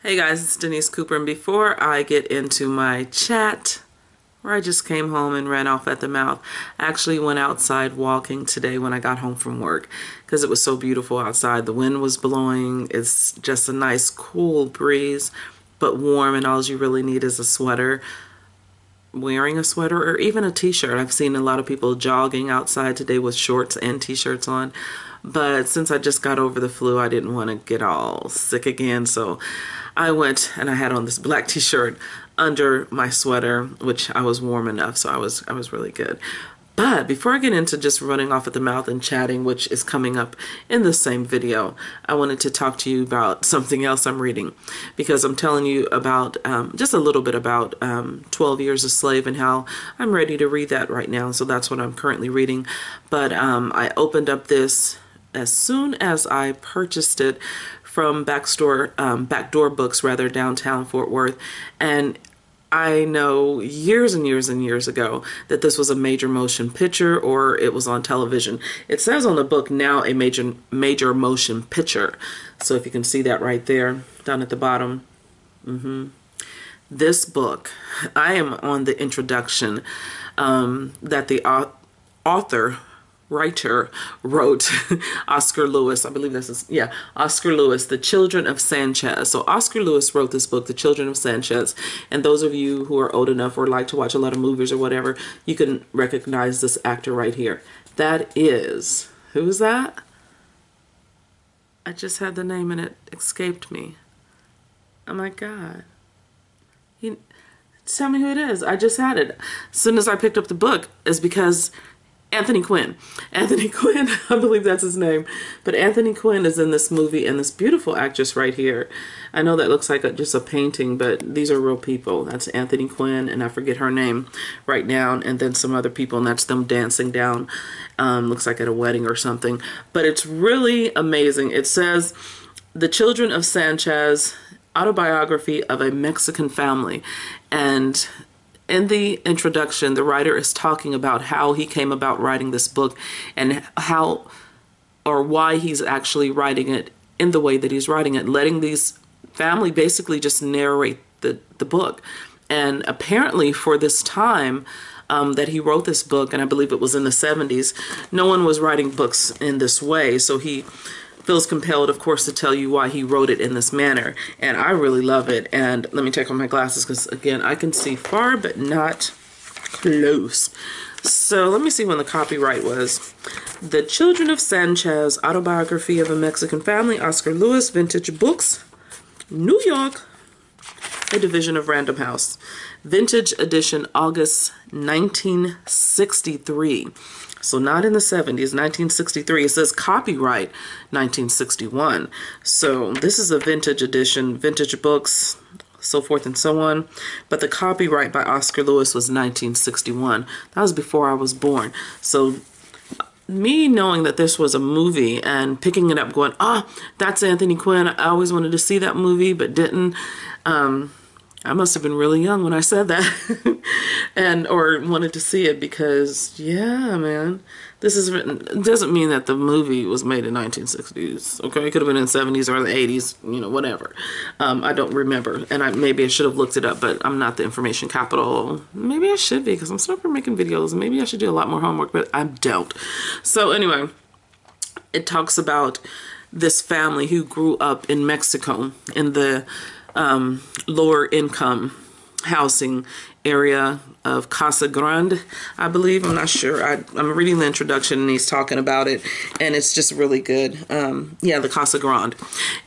Hey guys, it's Denise Cooper, and before I get into my chat, where I just came home and ran off at the mouth, I actually went outside walking today when I got home from work because it was so beautiful outside. The wind was blowing. It's just a nice cool breeze, but warm, and all you really need is a sweater. Wearing a sweater or even a t-shirt. I've seen a lot of people jogging outside today with shorts and t-shirts on, but since I just got over the flu, I didn't want to get all sick again, so I went and I had on this black t-shirt under my sweater, which I was warm enough, so I was really good. But before I get into just running off at the mouth and chatting, which is coming up in the same video, I wanted to talk to you about something else I'm reading, because I'm telling you about just a little bit about 12 Years a Slave and how I'm ready to read that right now. So that's what I'm currently reading. But I opened up this as soon as I purchased it from Backdoor Books, rather, downtown Fort Worth, and I know years and years and years ago that this was a major motion picture, or it was on television. It says on the book now a major motion picture. So if you can see that right there down at the bottom. This book, I am on the introduction that the writer wrote. Oscar Lewis, I believe Oscar Lewis, The Children of Sanchez. So Oscar Lewis wrote this book, The Children of Sanchez, and those of you who are old enough or like to watch a lot of movies or whatever, you can recognize this actor right here. That is, who is that? I just had the name and it escaped me. Oh my God. Tell me who it is. I just had it. As soon as I picked up the book, is because Anthony Quinn. Anthony Quinn, I believe that's his name. But Anthony Quinn is in this movie, and this beautiful actress right here. I know that looks like just a painting, but these are real people. That's Anthony Quinn, and I forget her name right now, and then some other people, and that's them dancing down, looks like at a wedding or something. But it's really amazing. It says, The Children of Sanchez, Autobiography of a Mexican Family. And in the introduction, the writer is talking about how he came about writing this book and how or why he's actually writing it in the way that he's writing it, letting these family basically just narrate the book. And apparently for this time that he wrote this book, and I believe it was in the 70s, no one was writing books in this way. So he feels compelled, of course, to tell you why he wrote it in this manner. And I really love it. And let me take off my glasses because, again, I can see far but not close. So let me see when the copyright was. The Children of Sanchez, Autobiography of a Mexican Family, Oscar Lewis, Vintage Books, New York, a division of Random House. Vintage edition, August 1963. So not in the 70s, 1963. It says copyright 1961. So this is a vintage edition, vintage books, so forth and so on. But the copyright by Oscar Lewis was 1961. That was before I was born. So me knowing that this was a movie and picking it up going, that's Anthony Quinn. I always wanted to see that movie but didn't. I must have been really young when I said that or wanted to see it because, yeah, man, this is written. It doesn't mean that the movie was made in 1960s, okay? It could have been in the 70s or the 80s, whatever. I don't remember, and maybe I should have looked it up, but I'm not the information capital. Maybe I should be because I'm starting making videos. Maybe I should do a lot more homework, but I don't. So anyway, it talks about this family who grew up in Mexico in the lower income housing area of Casa Grande, I believe. I'm not sure. I'm reading the introduction and he's talking about it, and it's just really good. Yeah, the Casa Grande,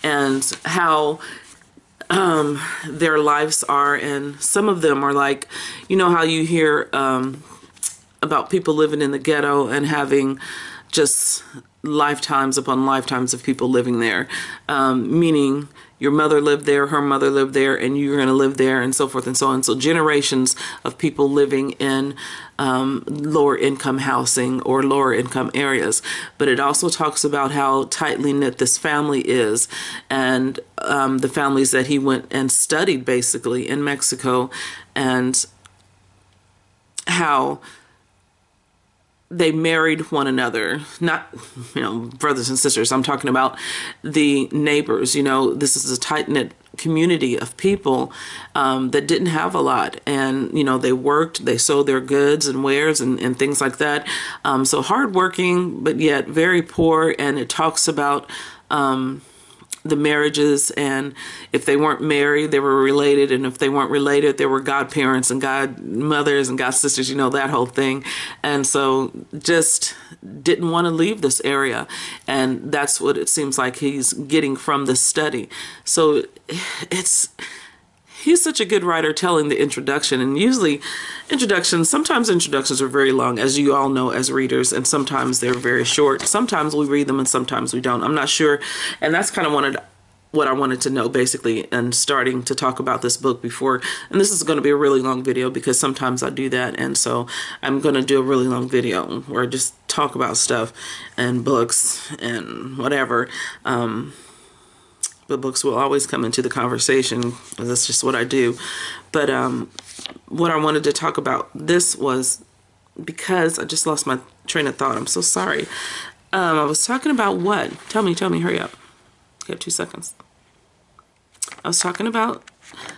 and how their lives are, and some of them are like, how you hear about people living in the ghetto and having just lifetimes upon lifetimes of people living there, meaning your mother lived there, her mother lived there, and you're going to live there, and so forth and so on. So generations of people living in lower income housing or lower income areas. But it also talks about how tightly knit this family is, and the families that he went and studied basically in Mexico, and how they married one another, not, brothers and sisters. I'm talking about the neighbors. This is a tight-knit community of people that didn't have a lot, and they worked, they sold their goods and wares and things like that. So hardworking, but yet very poor. And it talks about the marriages, and if they weren't married, they were related, and if they weren't related, they were godparents and godmothers and godsisters, that whole thing. And so just didn't want to leave this area, and that's what it seems like he's getting from this study. So he's such a good writer telling the introduction, and usually sometimes introductions are very long, as you all know as readers, and sometimes they're very short. Sometimes we read them and sometimes we don't. I'm not sure, and that's kind of what I wanted to know basically, and starting to talk about this book before. And this is going to be a really long video because sometimes I do that, and so I'm going to do a really long video where I just talk about stuff and books and whatever. But books will always come into the conversation. That's just what I do. But what I wanted to talk about this was because I just lost my train of thought. I'm so sorry. I was talking about what? Tell me, hurry up. You have 2 seconds. I was talking about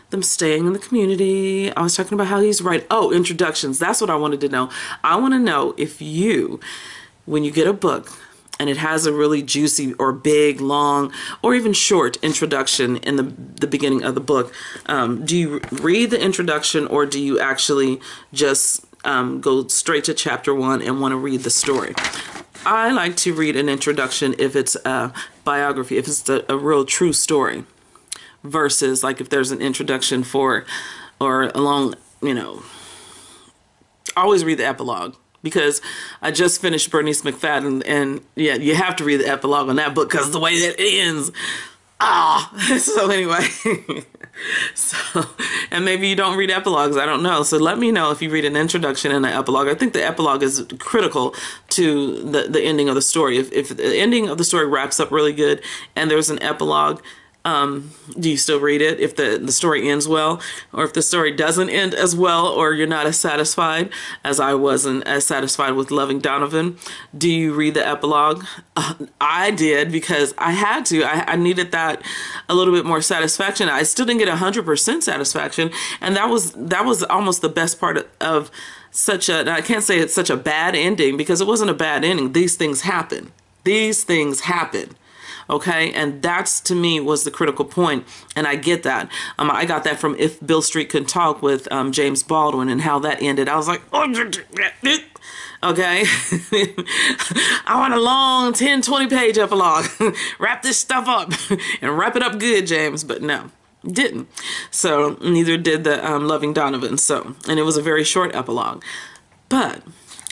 them staying in the community. I was talking about how he's right. Oh, introductions. That's what I wanted to know. I want to know if when you get a book, and it has a really juicy or big, long, or even short introduction in the beginning of the book, do you read the introduction, or do you actually just go straight to chapter 1 and want to read the story? I like to read an introduction if it's a biography, if it's a real true story, versus like if there's an introduction or a long, always read the epilogue. Because I just finished Bernice McFadden, and yeah, you have to read the epilogue on that book because the way that it ends. So anyway, and maybe you don't read epilogues, I don't know. So let me know if you read an introduction and an epilogue. I think the epilogue is critical to the ending of the story. If the ending of the story wraps up really good and there's an epilogue, do you still read it if the story ends well? Or if the story doesn't end as well, or you're not as satisfied as I wasn't as satisfied with Loving Donovan, do you read the epilogue? I did, because I had to. I needed that a little bit more satisfaction. I still didn't get 100% satisfaction, and that was almost the best part of such a, I can't say it's such a bad ending, because it wasn't a bad ending. These things happen. These things happen. Okay, and that's, to me, was the critical point, and I get that. I got that from If Bill Street Could Talk with James Baldwin, and how that ended. I was like, okay, I want a long 10, 20-page epilogue. Wrap this stuff up and wrap it up good, James. But no, didn't. So neither did the Loving Donovan. So, and it was a very short epilogue. But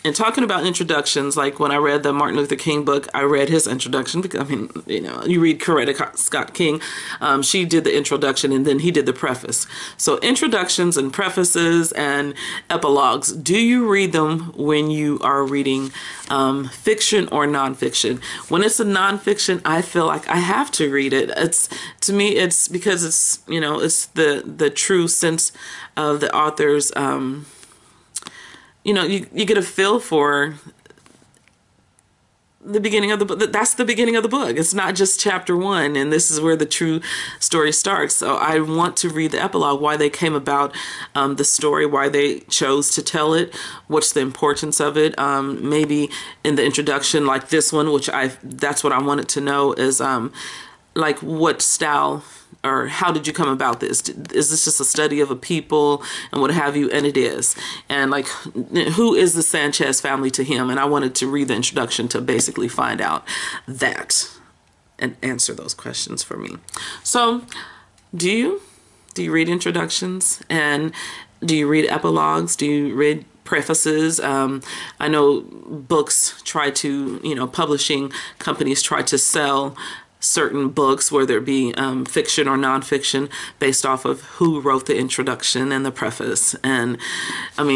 and talking about introductions, like when I read the Martin Luther King book, I read his introduction because, you read Coretta Scott King. She did the introduction and then he did the preface. So introductions and prefaces and epilogues, do you read them when you are reading fiction or nonfiction? When it's a nonfiction, I feel like I have to read it. To me, it's because it's, it's the true sense of the author's you get a feel for the beginning of the book. That's the beginning of the book. It's not just chapter 1, and this is where the true story starts. So I want to read the epilogue, why they came about the story, why they chose to tell it, what's the importance of it. Maybe in the introduction, like this one, that's what I wanted to know, is like what style or how did you come about this? Is this just a study of a people and what have you? And it is. And like, who is the Sanchez family to him? And I wanted to read the introduction to basically find out that and answer those questions for me. So do you read introductions, and do you read epilogues? Do you read prefaces? I know books try to, publishing companies try to sell certain books, whether it be fiction or nonfiction, based off of who wrote the introduction and the preface. And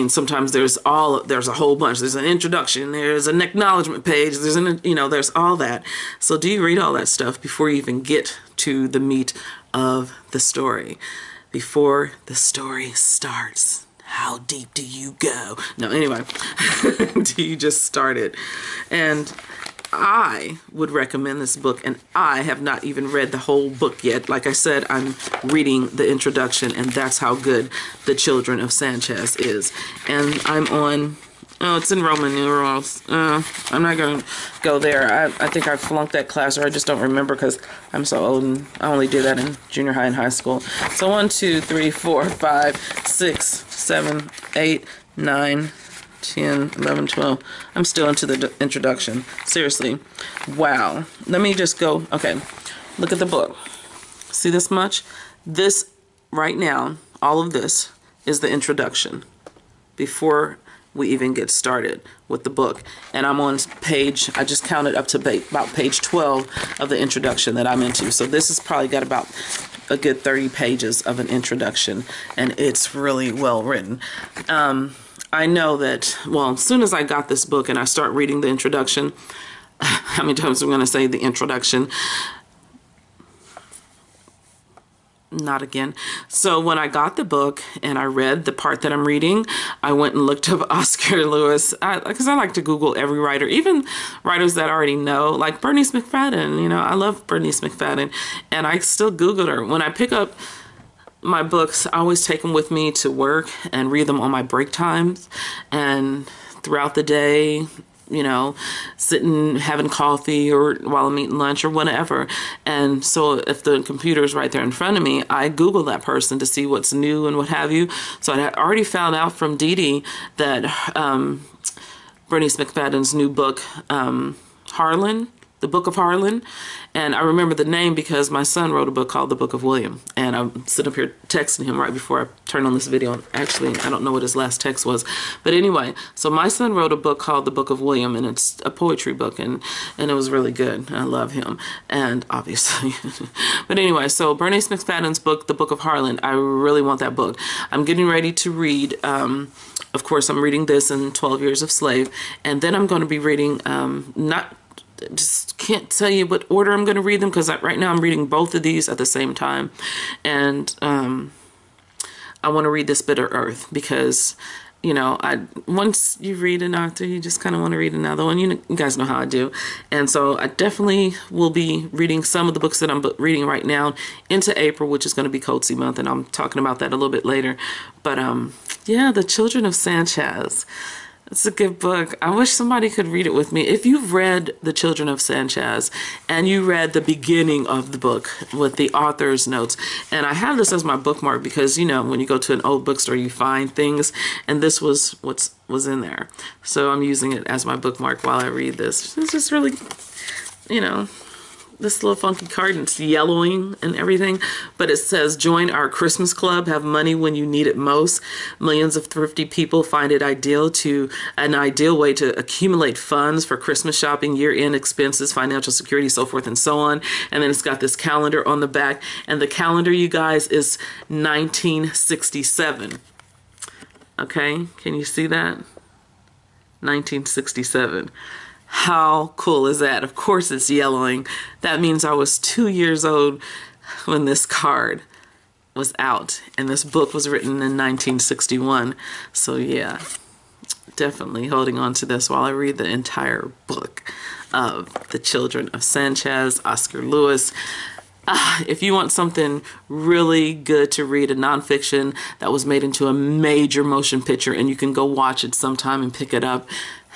sometimes there's a whole bunch. There's an introduction, there's an acknowledgement page, there's all that. So do you read all that stuff before you even get to the meat of the story, before the story starts? how deep do you go? No, anyway, do you just start it? And I would recommend this book, and I have not even read the whole book yet. Like I said, I'm reading the introduction, and that's how good The Children of Sanchez is. And I'm on, oh, it's in Roman numerals. I'm not going to go there. I think I flunked that class, or I just don't remember because I'm so old, and I only did that in junior high and high school. So 1, 2, 3, 4, 5, 6, 7, 8, 9, 10, 11, 12. I'm still into the introduction. Seriously. Wow. Let me just go. Okay. Look at the book. See this much? This right now, all of this is the introduction before we even get started with the book. And I'm on page, I just counted up to about page 12 of the introduction that I'm into. So this has probably got about a good 30 pages of an introduction, and it's really well written. I know that, well, as soon as I got this book and I start reading the introduction, how many times am I going to say the introduction? Not again. So when I got the book and I read the part that I'm reading, I went and looked up Oscar Lewis, because I like to Google every writer, even writers that I already know, like Bernice McFadden. You know, I love Bernice McFadden, and I still Googled her. When I pick up my books, I always take them with me to work and read them on my break times and throughout the day, you know, sitting having coffee or while I'm eating lunch or whatever. And so if the computer is right there in front of me, I Google that person to see what's new and what have you. So I had already found out from Dee Dee that Bernice McFadden's new book, Harlan, The Book of Harlan, and I remember the name because my son wrote a book called The Book of William, and I'm sitting up here texting him right before I turn on this video. Actually, I don't know what his last text was, but anyway, so my son wrote a book called The Book of William, and it's a poetry book, and it was really good. I love him, and obviously, but anyway, so Bernice McFadden's book, The Book of Harlan, I really want that book. I'm getting ready to read, of course, I'm reading this in 12 Years of Slave, and then I'm going to be reading, just can't tell you what order I'm going to read them, because right now I'm reading both of these at the same time, and I want to read This Bitter Earth because, you know, once you read an author, you just kind of want to read another one. You guys know how I do, and so I definitely will be reading some of the books that I'm reading right now into April, which is going to be Coatsy month, and I'm talking about that a little bit later. But yeah, The Children of Sanchez. It's a good book. I wish somebody could read it with me. If you've read The Children of Sanchez and you read the beginning of the book with the author's notes, and I have this as my bookmark because, you know, when you go to an old bookstore, you find things, and this was what was in there. So I'm using it as my bookmark while I read this. It's just really, you know, this little funky card, and it's yellowing and everything, but it says, join our Christmas club, have money when you need it most. Millions of thrifty people find it an ideal way to accumulate funds for Christmas shopping, year-end expenses, financial security, so forth and so on. And then it's got this calendar on the back, and the calendar, you guys, is 1967. Okay, can you see that? 1967. How cool is that? Of course it's yellowing. That means I was 2 years old when this card was out, and this book was written in 1961. So yeah, definitely holding on to this while I read the entire book of The Children of Sanchez, Oscar Lewis. If you want something really good to read, a nonfiction that was made into a major motion picture, and you can go watch it sometime and pick it up,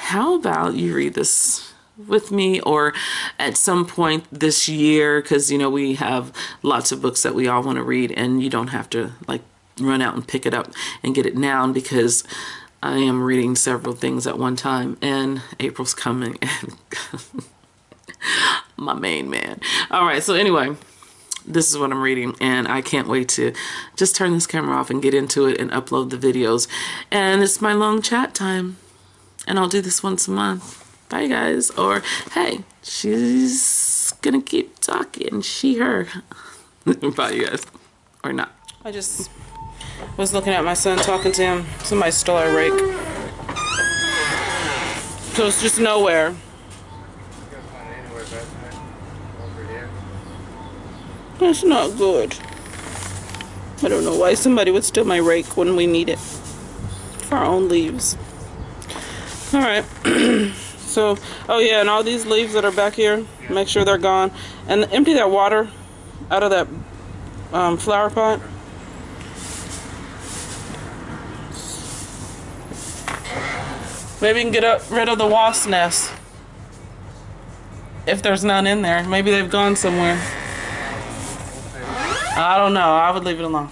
how about you read this with me, or at some point this year, because, you know, we have lots of books that we all want to read, and you don't have to like run out and pick it up and get it now, because I am reading several things at one time, and April's coming, and my main man. All right, so anyway, this is what I'm reading, and I can't wait to just turn this camera off and get into it and upload the videos. And it's my long chat time, and I'll do this once a month. Bye, guys. Or, hey, she's gonna keep talking. She, her. Bye, you guys. Or not. I just was looking at my son, talking to him. Somebody stole our rake. So it's just nowhere. That's not good. I don't know why somebody would steal my rake when we need it. off our own leaves. All right. So, oh yeah, and all these leaves that are back here, make sure they're gone. And empty that water out of that flower pot. Maybe you can get rid of the wasp nest. If there's none in there. Maybe they've gone somewhere. I don't know. I would leave it alone.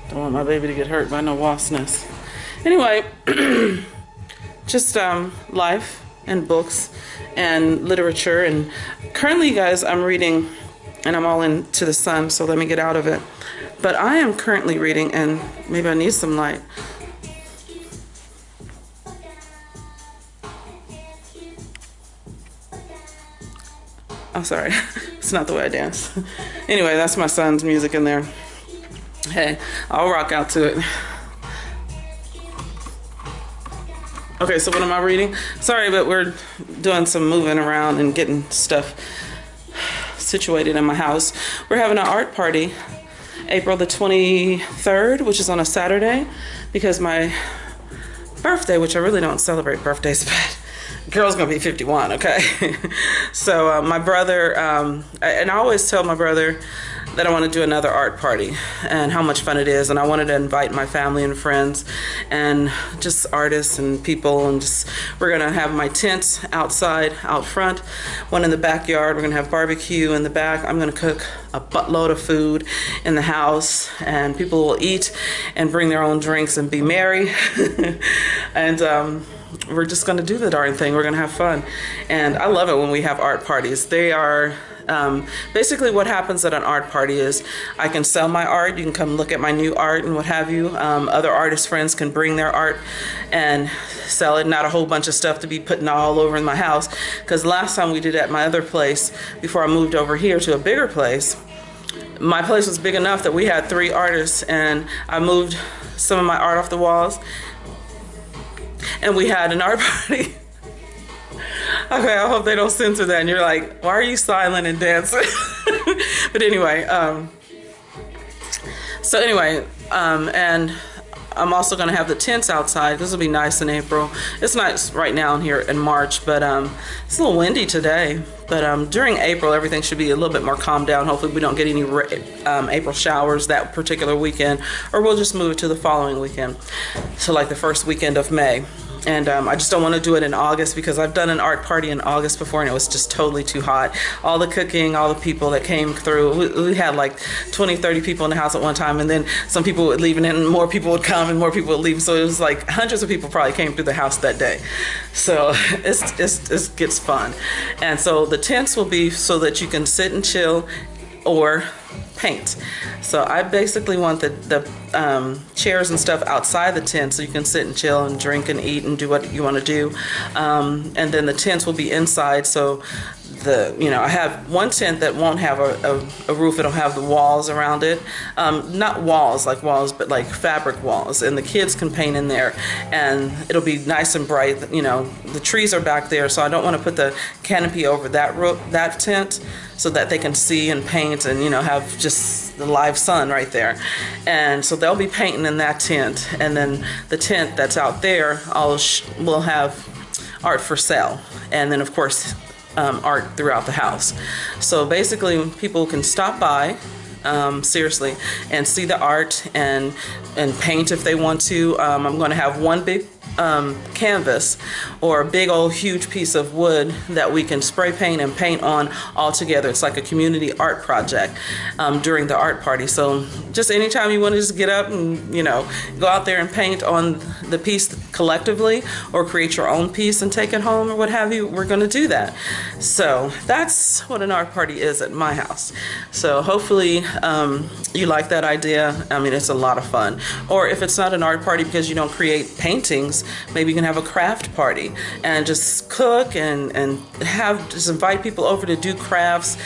Don't want my baby to get hurt by no wasp nest. Anyway, just life and books and literature. And currently, guys, I'm reading, and I'm all into the sun, so let me get out of it. But I am currently reading, and maybe I need some light. I'm sorry, it's not the way I dance. Anyway, that's my son's music in there. Hey, I'll rock out to it. Okay, so what am I reading? Sorry, but we're doing some moving around and getting stuff situated in my house. We're having an art party April the 23rd, which is on a Saturday, because my birthday, which I really don't celebrate birthdays, but girl's gonna be 51, okay? So my brother, and I always tell my brother that I want to do another art party and how much fun it is, and I wanted to invite my family and friends and just artists and people, and just we're gonna have my tent outside, out front, one in the backyard. We're gonna have barbecue in the back. I'm gonna cook a buttload of food in the house, and people will eat and bring their own drinks and be merry. And we're just going to do the darn thing. We're going to have fun. And I love it when we have art parties. They are basically what happens at an art party is I can sell my art. You can come look at my new art and what have you. Other artist friends can bring their art and sell it. Not a whole bunch of stuff to be putting all over in my house. Because last time we did it at my other place, before I moved over here to a bigger place, my place was big enough that we had 3 artists, and I moved some of my art off the walls. And we had an art party. Okay, I hope they don't censor that. And you're like, why are you silent and dancing? But anyway, and I'm also going to have the tents outside. This will be nice in April. It's nice right now in here in March, but it's a little windy today. But during April, everything should be a little bit more calmed down. Hopefully we don't get any April showers that particular weekend, or we'll just move it to the following weekend, so like the first weekend of May. And I just don't want to do it in August, because I've done an art party in August before and it was just totally too hot. All the cooking, all the people that came through, we had like 20, 30 people in the house at one time, and then some people would leave and then more people would come and more people would leave. So it was like hundreds of people probably came through the house that day. So it gets fun. And so the tents will be so that you can sit and chill or paint. So I basically want the chairs and stuff outside the tent so you can sit and chill and drink and eat and do what you want to do. And then the tents will be inside, so I have one tent that won't have a roof. It'll have the walls around it. Not walls, but like fabric walls. And the kids can paint in there. And it'll be nice and bright. The trees are back there, so I don't want to put the canopy over that tent so that they can see and paint and, have just the live sun right there. And so they'll be painting in that tent. And then the tent that's out there, will have art for sale. And then, of course, art throughout the house. So basically people can stop by seriously and see the art and paint if they want to. I'm going to have one big canvas or a big old huge piece of wood that we can spray paint and paint on all together. It's like a community art project during the art party. So just anytime you want to just get up and go out there and paint on the piece collectively or create your own piece and take it home or what have you, we're going to do that. So that's what an art party is at my house. So hopefully you like that idea. I mean, it's a lot of fun. Or if it's not an art party because you don't create paintings, maybe you can have a craft party and just cook and just invite people over to do crafts,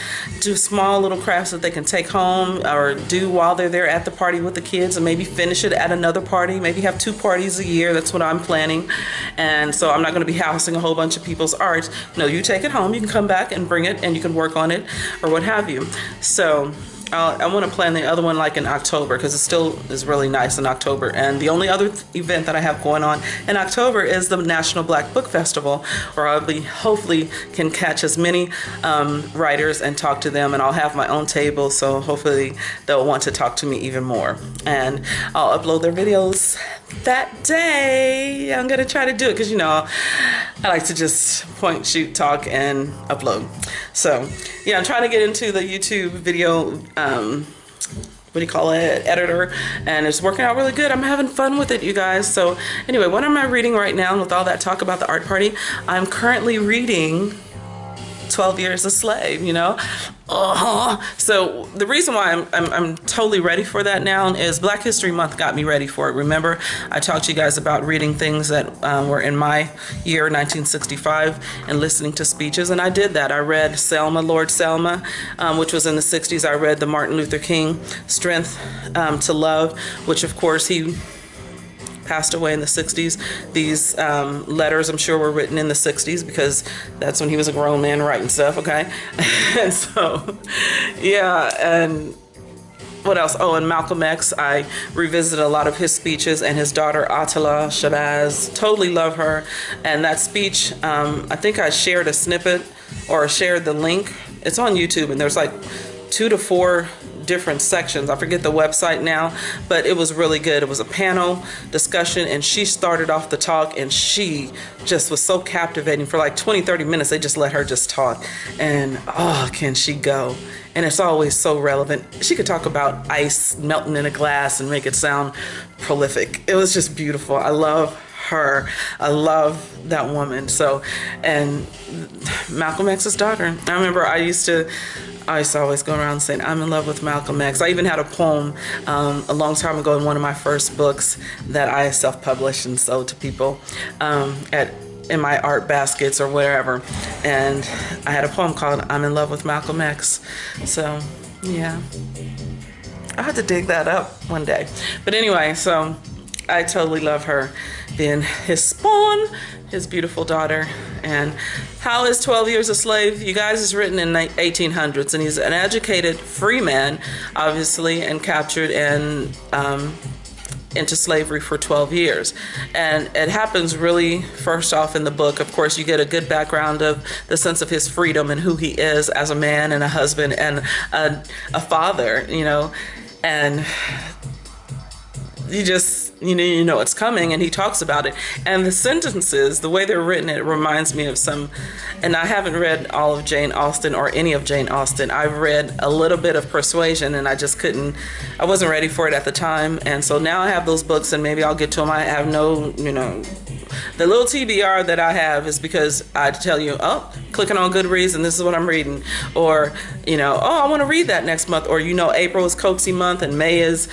do small little crafts that they can take home or do while they're there at the party with the kids, and maybe finish it at another party. Maybe have 2 parties a year. That's what I'm planning. And so I'm not going to be housing a whole bunch of people's art. No, you take it home, you can come back and bring it and you can work on it or what have you. So I want to plan the other one like in October, because it still is really nice in October. And the only other event that I have going on in October is the National Black Book Festival, where I'll be hopefully can catch as many writers and talk to them, and I'll have my own table, so hopefully they'll want to talk to me even more. And I'll upload their videos that day. I'm gonna try to do it because, you know, I like to just point, shoot, talk, and upload. So yeah, I'm trying to get into the YouTube video what do you call it, editor, and it's working out really good. I'm having fun with it, you guys. So anyway, what am I reading right now with all that talk about the art party? I'm currently reading 12 Years a Slave, you know. So the reason why I'm totally ready for that now is Black History Month got me ready for it. Remember, I talked to you guys about reading things that were in my year, 1965, and listening to speeches, and I did that. I read Selma, Lord Selma, which was in the 60s. I read the Martin Luther King Strength to Love, which of course he passed away in the 60s. These letters, I'm sure, were written in the 60s because that's when he was a grown man writing stuff, okay? And so, yeah, and what else? Oh, and Malcolm X, I revisited a lot of his speeches, and his daughter, Atala Shabazz, totally love her. And that speech, I think I shared a snippet or shared the link. It's on YouTube, and there's like 2 to 4 different sections. I forget the website now, but it was really good. It was a panel discussion, and she started off the talk, and she just was so captivating. For like 20-30 minutes, they just let her just talk, and oh, can she go. And it's always so relevant. She could talk about ice melting in a glass and make it sound prolific. It was just beautiful. I love her. I love that woman. So, and Malcolm X's daughter. I remember I used to always go around saying, I'm in love with Malcolm X. I even had a poem a long time ago in one of my first books that I self-published and sold to people in my art baskets or wherever. And I had a poem called I'm in love with Malcolm X. So, yeah. I had to dig that up one day. But anyway, so I totally love her being his spawn, his beautiful daughter. And how is 12 Years a Slave? You guys, is written in the 1800s, and he's an educated free man, obviously, and captured and into slavery for 12 years. And it happens really first off in the book. Of course, you get a good background of the sense of his freedom and who he is as a man and a husband and a father, you know. And you know it's coming, and he talks about it. And the sentences, the way they're written, it reminds me of some, and I haven't read all of Jane Austen or any of Jane Austen. I've read a little bit of Persuasion, and I wasn't ready for it at the time. And so now I have those books, and maybe I'll get to them. I have no, you know, the little TBR that I have is because I tell you, oh, clicking on Goodreads and this is what I'm reading. Or, you know, oh, I want to read that next month. Or, you know, April is Coaxy month, and May is,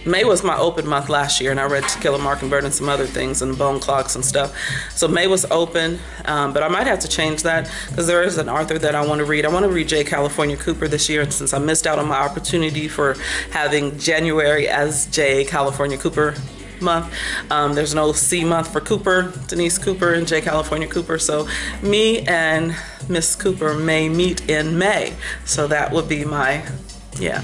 May was my open month last year, and I read To Kill a Mockingbird and some other things and Bone Clocks and stuff. So May was open, but I might have to change that because there is an author that I want to read. I want to read J. California Cooper this year, and since I missed out on my opportunity for having January as J. California Cooper month, there's no C month for Cooper, Denise Cooper and J. California Cooper. So me and Miss Cooper may meet in May. So that would be my, yeah.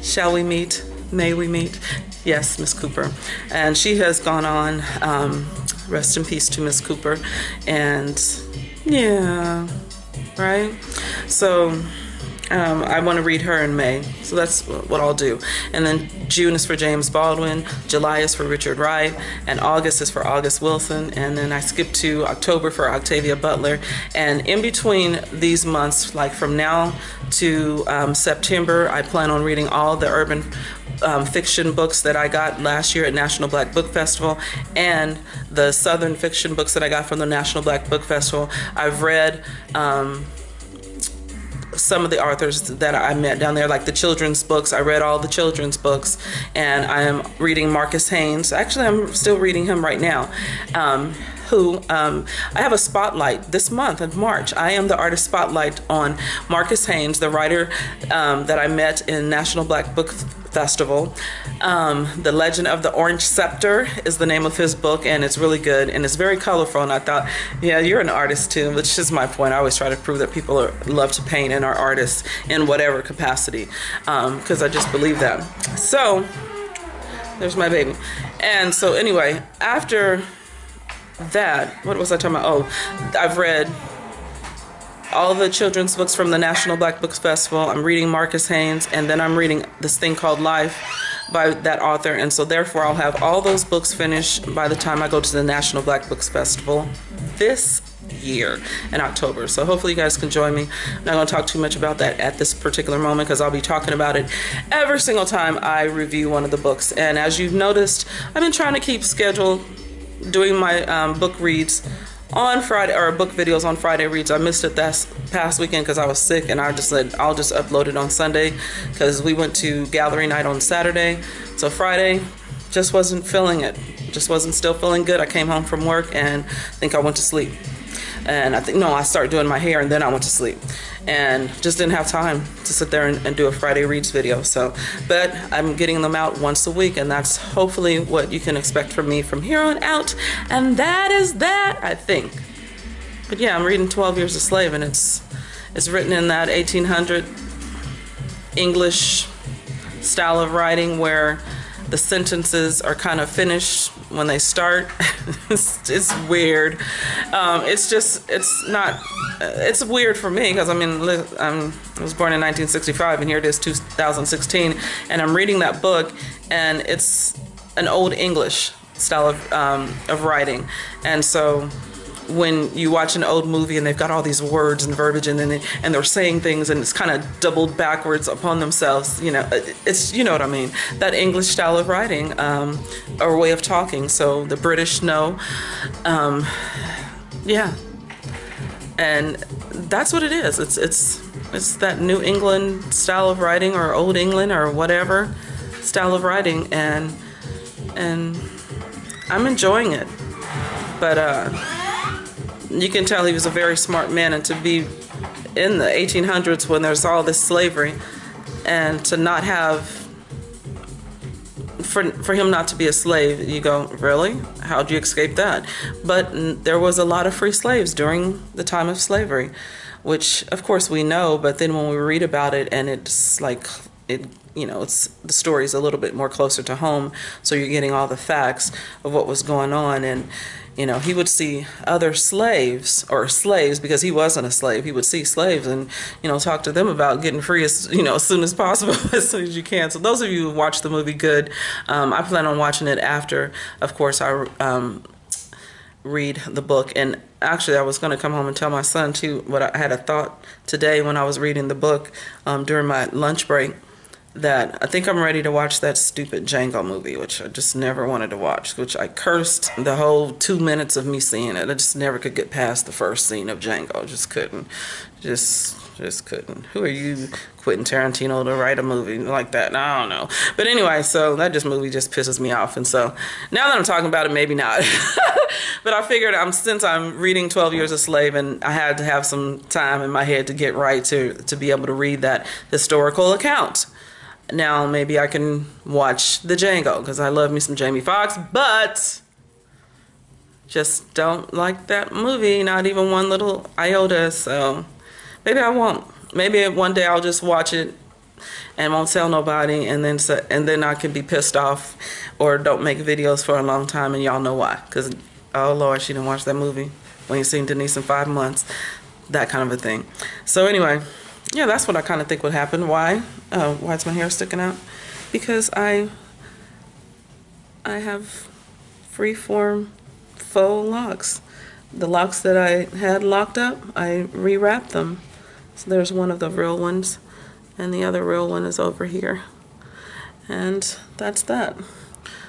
Shall we meet? May we meet? Yes, Miss Cooper. And she has gone on, rest in peace to Miss Cooper. And yeah, right? So I want to read her in May. So that's what I'll do. And then June is for James Baldwin, July is for Richard Wright, and August is for August Wilson. And then I skip to October for Octavia Butler. And in between these months, like from now to September, I plan on reading all the urban fiction books that I got last year at National Black Book Festival, and the Southern fiction books that I got from the National Black Book Festival. I've read some of the authors that I met down there, like the children's books. I read all the children's books, and I am reading Marcus Haynes. Actually, I'm still reading him right now. I have a spotlight this month of March. I am the artist spotlight on Marcus Haynes, the writer that I met in National Black Book Festival. The Legend of the Orange Scepter is the name of his book, and it's really good, and it's very colorful, and I thought, yeah, you're an artist too, which is my point. I always try to prove that people love to paint and are artists in whatever capacity, because I just believe that. So, there's my baby. And so anyway, after that, what was I talking about? Oh, I've read all the children's books from the National Black Books Festival. I'm reading Marcus Haynes, and then I'm reading this thing called Life by that author, and so therefore I'll have all those books finished by the time I go to the National Black Books Festival this year in October. So hopefully you guys can join me. I'm not going to talk too much about that at this particular moment, because I'll be talking about it every single time I review one of the books. And as you've noticed, I've been trying to keep schedule doing my book reads on Friday, or book videos on Friday reads. I missed it this past weekend because I was sick, and I just said I'll just upload it on Sunday because we went to gallery night on Saturday. So Friday just wasn't feeling it. Just wasn't still feeling good. I came home from work and I think I went to sleep. And I started doing my hair and then I went to sleep. And just didn't have time to sit there and do a Friday Reads video. So, but I'm getting them out once a week, and that's hopefully what you can expect from me from here on out. And that is that, I think. But yeah, I'm reading 12 Years a Slave, and it's written in that 1800 English style of writing where the sentences are kind of finished when they start. It's weird. It's weird for me because I was born in 1965, and here it is 2016, and I'm reading that book, and it's an old English style of writing, and so when you watch an old movie and they've got all these words and verbiage and they're saying things and it's kind of doubled backwards upon themselves, it's, you know what I mean, that English style of writing or way of talking. So the British know, yeah, and that's what it is. It's that New England style of writing, or Old England, or whatever style of writing, and I'm enjoying it. But you can tell he was a very smart man, and to be in the 1800s when there's all this slavery, and to not have, for him not to be a slave, you go, really? How'd you escape that? But there was a lot of free slaves during the time of slavery, which of course we know, but then when we read about it, and it's like, it's the story's a little bit more closer to home, so you're getting all the facts of what was going on. And he would see other slaves, or slaves, because he wasn't a slave. He would see slaves and, talk to them about getting free as soon as possible, as soon as you can. So those of you who watched the movie, good. I plan on watching it after, of course, I read the book. And actually, I was going to come home and tell my son, too, what I had a thought today when I was reading the book during my lunch break, that I think I'm ready to watch that stupid Django movie, which I just never wanted to watch, which I cursed the whole 2 minutes of me seeing it. I just never could get past the first scene of Django. Just couldn't. Just couldn't. Who are you, Quentin Tarantino, to write a movie like that? I don't know. But anyway, so that movie just pisses me off. And so now that I'm talking about it, maybe not. But I figured since I'm reading 12 Years a Slave, and I had to have some time in my head to get right to be able to read that historical account. Now maybe I can watch the Django, because I love me some Jamie Foxx, but just don't like that movie, not even one little iota. So maybe I won't. Maybe one day I'll just watch it and won't tell nobody, and then I can be pissed off or don't make videos for a long time, and y'all know why. Because, oh Lord, she didn't watch that movie. We ain't seen Denise in 5 months. That kind of a thing. So anyway, yeah, that's what I kind of think would happen. Why? Why is my hair sticking out? Because I have freeform faux locks. The locks that I had locked up, I rewrapped them. So there's one of the real ones, and the other real one is over here. And that's that.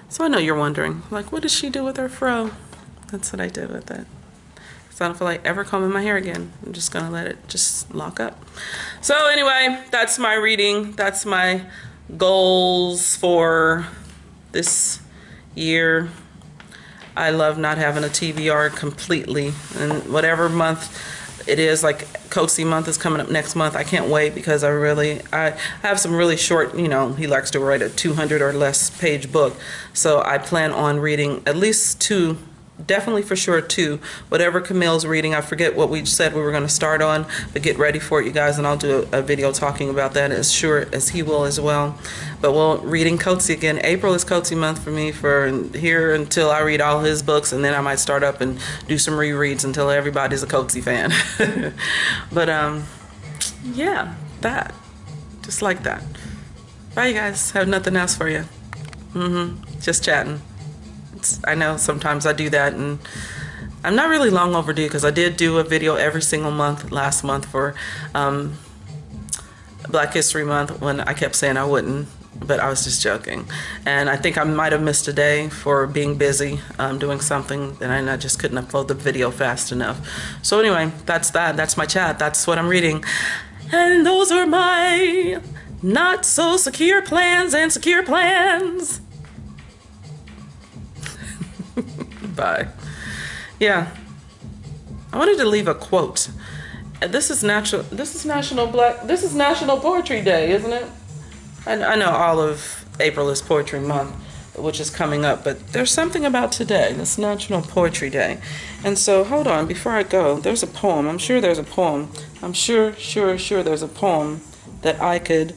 So I know you're wondering, like, what does she do with her fro? That's what I did with it. So I don't feel like ever combing my hair again. I'm just gonna let it just lock up. So anyway, that's my reading. That's my goals for this year. I love not having a TBR completely. And whatever month it is like Coatsy month is coming up next month. I can't wait because I have some really short, you know, he likes to write a 200 or less page book. So I plan on reading at least 2, definitely for sure 2, whatever Camille's reading. I forget what we said we were going to start on, but get ready for it, you guys, and I'll do a video talking about that as sure as he will as well. But we'll reading Coatsy again. April is Coatsy month for me for here until I read all his books, and then I might start up and do some rereads until everybody's a Coatsy fan. But yeah, that, just like that. Bye, you guys. Have nothing else for you. Just chatting. I know sometimes I do that, and I'm not really long overdue because I did do a video every single month last month for Black History Month when I kept saying I wouldn't, but I was just joking. And I think I might have missed a day for being busy doing something, and I just couldn't upload the video fast enough. So anyway, that's that. That's my chat. That's what I'm reading. And those are my not so secure plans and secure plans. Bye. Yeah, I wanted to leave a quote. This is National Poetry Day, isn't it? I know all of April is Poetry Month, which is coming up, but there's something about today. It's National Poetry Day. And so, hold on, before I go, there's a poem. I'm sure there's a poem. I'm sure there's a poem that I could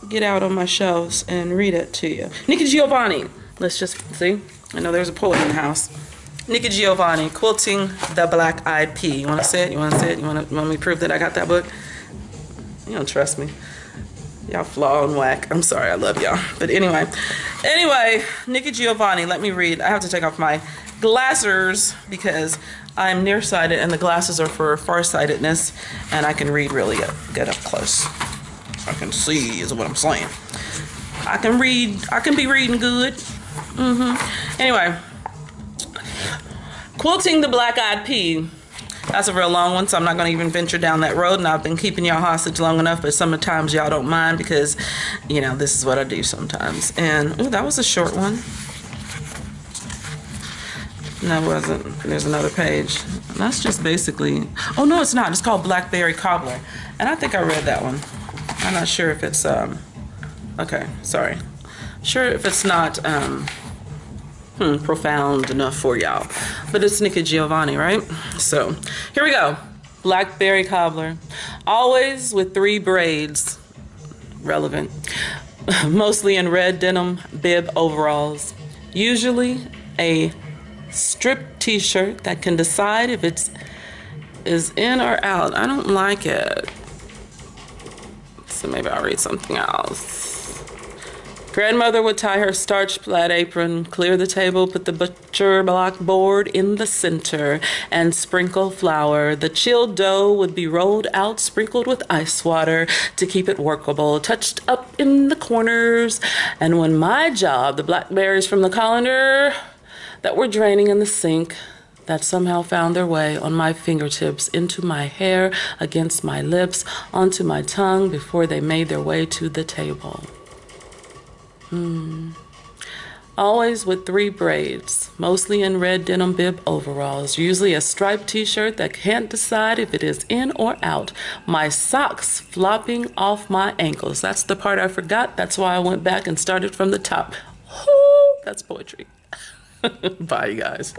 get out on my shelves and read it to you. Nikki Giovanni. Let's just see. I know there's a poet in the house. Nikki Giovanni, Quilting the Black-Eyed Pea. You want to say it? You want to say it? You want me to prove that I got that book? You don't trust me. Y'all flaw and whack. I'm sorry, I love y'all. But anyway, Nikki Giovanni, let me read. I have to take off my glasses because I'm nearsighted and the glasses are for farsightedness, and I can read really good up close. I can see is what I'm saying. I can read. I can be reading good. Anyway, Quilting the Black-Eyed Pea. That's a real long one, so I'm not going to even venture down that road, and I've been keeping y'all hostage long enough, but sometimes y'all don't mind because, you know, this is what I do sometimes. And, oh, that was a short one. No, it wasn't. There's another page. That's just basically, oh, no, it's not. It's called Blackberry Cobbler, and I think I read that one. I'm not sure if it's, okay, sorry. Sure if it's not, profound enough for y'all, but it's Nikki Giovanni, right? So here we go. Blackberry Cobbler, always with 3 braids, relevant, mostly in red denim bib overalls, usually a striped t-shirt that can decide if it's is in or out. I don't like it, so maybe I'll read something else. Grandmother would tie her starched plaid apron, clear the table, put the butcher block board in the center, and sprinkle flour. The chilled dough would be rolled out, sprinkled with ice water to keep it workable, touched up in the corners. And when my job, the blackberries from the colander that were draining in the sink, that somehow found their way on my fingertips, into my hair, against my lips, onto my tongue before they made their way to the table. Always with 3 braids, mostly in red denim bib overalls, usually a striped t-shirt that can't decide if it is in or out. My socks flopping off my ankles. That's the part I forgot. That's why I went back and started from the top. That's poetry. Bye, you guys.